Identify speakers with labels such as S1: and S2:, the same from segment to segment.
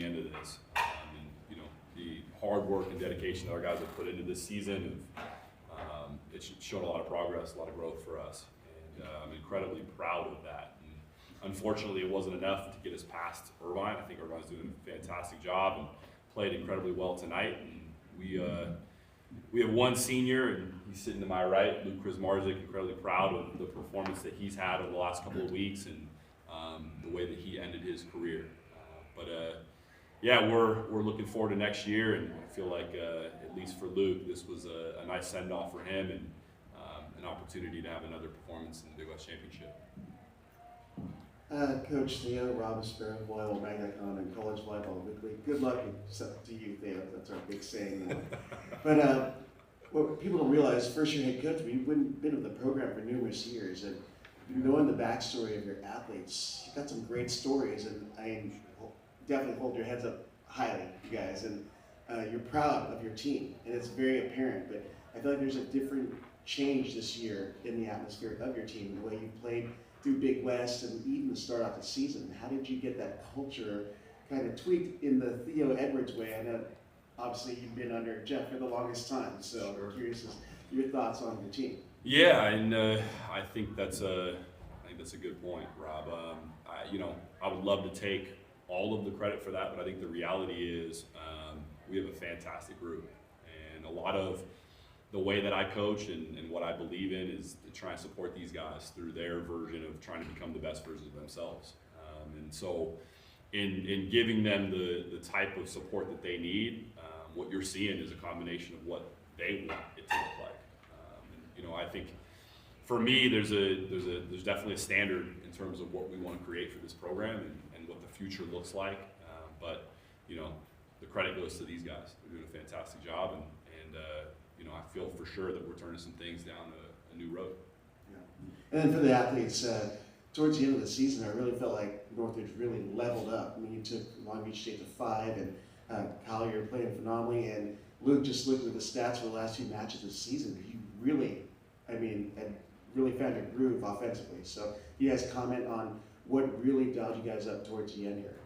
S1: into this. And you know, the hard work and dedication that our guys have put into this season, it's shown a lot of progress, a lot of growth for us, and I'm incredibly proud of that. And unfortunately, it wasn't enough to get us past Irvine. I think Irvine's doing a fantastic job and played incredibly well tonight. And we have one senior, and he's sitting to my right, Krzmarzick, incredibly proud of the performance that he's had over the last couple of weeks and the way that he ended his career. Yeah, we're looking forward to next year, and I feel like at least for Luke, this was a nice send-off for him and an opportunity to have another performance in the Big West Championship.
S2: Coach Theo, Hobus, Volleyball Magna-Con, and College Volleyball Weekly. Good luck to you, Theo. That's our big saying now. But what people don't realize, first-year head coach, you've been with the program for numerous years, and knowing the backstory of your athletes, you've got some great stories, and I definitely hold your heads up highly, you guys, and you're proud of your team, and it's very apparent, but I feel like there's a different change this year in the atmosphere of your team, the way you played through Big West and even to start off the season. How did you get that culture kind of tweaked in the Thoe Edwards way? I know obviously you've been under Jeff for the longest time, so I'm curious as your thoughts on your team.
S1: Yeah, and I think that's a good point, Rob. I would love to take all of the credit for that, but I think the reality is we have a fantastic group, and a lot of the way that I coach and what I believe in is to try and support these guys through their version of trying to become the best versions of themselves. And so in giving them the type of support that they need, what you're seeing is a combination of what they want it to look like. I think for me, there's definitely a standard in terms of what we want to create for this program and what the future looks like. But the credit goes to these guys. They're doing a fantastic job, and I feel for sure that we're turning some things down a new road.
S2: Yeah. And then for the athletes, towards the end of the season, I really felt like Northridge really leveled up. I mean, you took Long Beach State to 5, and Kyle, you're playing phenomenally, and Luke, just looking at the stats for the last 2 matches of the season, you really, had really found your groove offensively. So you guys comment on what really dialed you guys up towards the end here.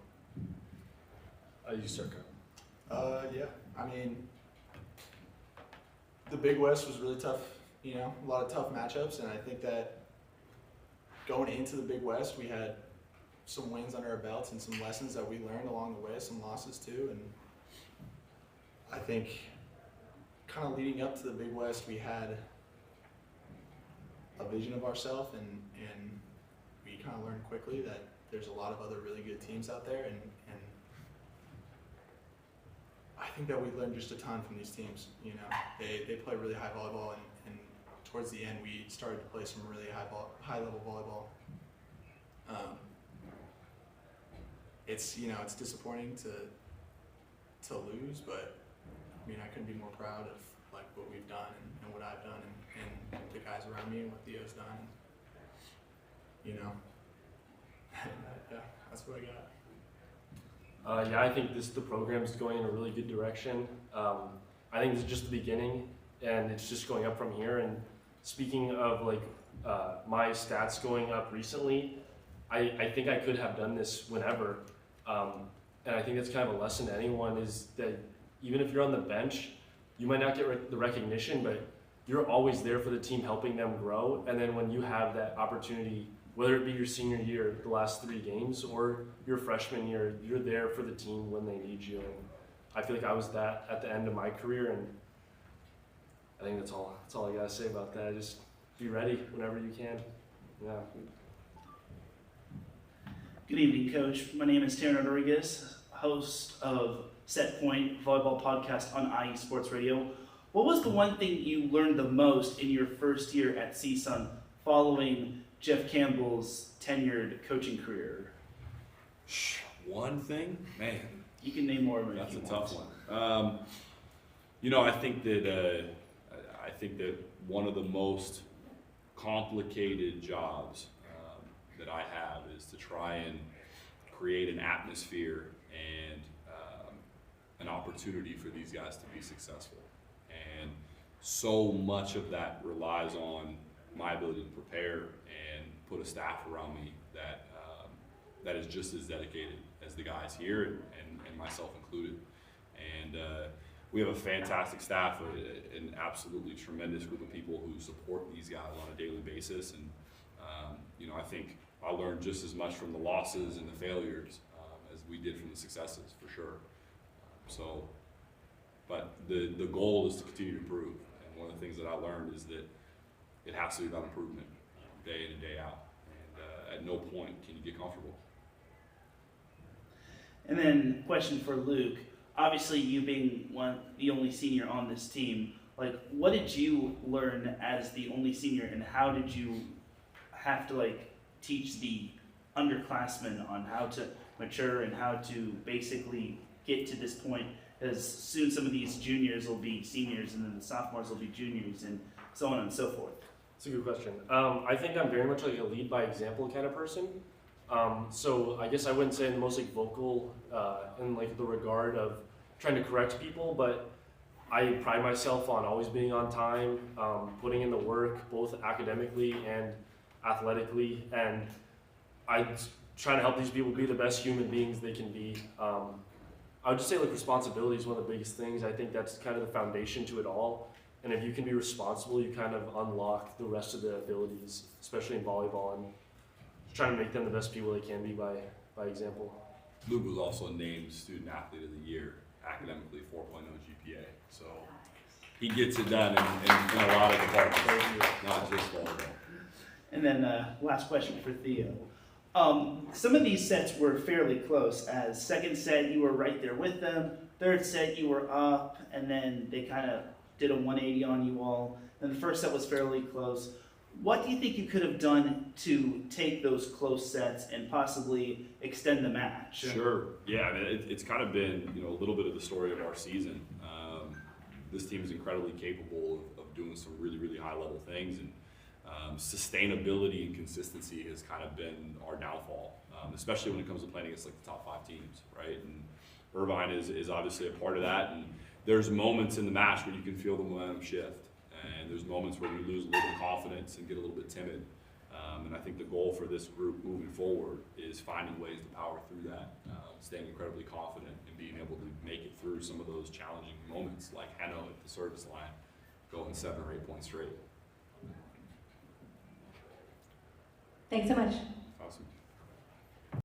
S3: You start, Kyle. Yeah, the Big West was really tough, a lot of tough matchups, and I think that going into the Big West, we had some wins under our belts and some lessons that we learned along the way, some losses too, and I think kind of leading up to the Big West, we had a vision of ourselves, and we kind of learned quickly that there's a lot of other really good teams out there, and I think that we learned just a ton from these teams. They play really high volleyball, and towards the end we started to play some really high level volleyball. It's it's disappointing to lose, but I couldn't be more proud of what we've done and what I've done and the guys around me and what Theo's done. Yeah, that's what I got.
S4: Yeah, I think the program's going in a really good direction. I think this is just the beginning, and it's just going up from here. And speaking of my stats going up recently, I think I could have done this whenever. And I think that's kind of a lesson to anyone, is that even if you're on the bench, you might not get the recognition, but you're always there for the team, helping them grow. And then when you have that opportunity, whether it be your senior year, the last 3 games, or your freshman year, you're there for the team when they need you. And I feel like I was that at the end of my career, and I think that's all I gotta say about that. Just be ready whenever you can. Yeah.
S5: Good evening, Coach. My name is Thoe Edwards, host of Set Point Volleyball Podcast on IE Sports Radio. What was the one thing you learned the most in your first year at CSUN following Jeff Campbell's tenured coaching career?
S1: One thing? Man.
S5: You can name more of it.
S1: That's a tough one. I think that one of the most complicated jobs that I have is to try and create an atmosphere and an opportunity for these guys to be successful. And so much of that relies on my ability to prepare and put a staff around me that is just as dedicated as the guys here and and myself included. And we have a fantastic staff, an absolutely tremendous group of people who support these guys on a daily basis. And you know, I think I learned just as much from the losses and the failures as we did from the successes, for sure. But the goal is to continue to improve. And one of the things that I learned is that it has to be about improvement, day in and day out. And at no point can you get comfortable.
S5: And then, question for Luke. Obviously, you being the only senior on this team, like, what did you learn as the only senior, and how did you have to like teach the underclassmen on how to mature and how to basically get to this point? Because soon some of these juniors will be seniors, and then the sophomores will be juniors, and so on and so forth.
S4: It's a good question. I think I'm very much like a lead by example kind of person. So I guess I wouldn't say I'm the most like vocal in like the regard of trying to correct people, but I pride myself on always being on time, putting in the work both academically and athletically, and I try to help these people be the best human beings they can be. I would just say like responsibility is one of the biggest things. I think that's kind of the foundation to it all. And if you can be responsible, you kind of unlock the rest of the abilities, especially in volleyball, and trying to make them the best people they can be by example.
S1: Luke was also named Student Athlete of the Year, academically 4.0 GPA. So he gets it done in a lot of departments, not just volleyball.
S5: And then last question for Theo. Some of these sets were fairly close. As second set, you were right there with them. Third set, you were up, and then they kind of did a 180 on you all. Then the first set was fairly close. What do you think you could have done to take those close sets and possibly extend the match?
S1: Sure. Yeah, I mean, it's kind of been, you know, a little bit of the story of our season. This team is incredibly capable of doing some really, really high-level things, and sustainability and consistency has kind of been our downfall, especially when it comes to playing against like the top 5 teams, right? And Irvine is obviously a part of that, and there's moments in the match where you can feel the momentum shift, and there's moments where we lose a little confidence and get a little bit timid. And I think the goal for this group moving forward is finding ways to power through that, staying incredibly confident and being able to make it through some of those challenging moments like Heno at the service line, going 7 or 8 points straight.
S6: Thanks so much.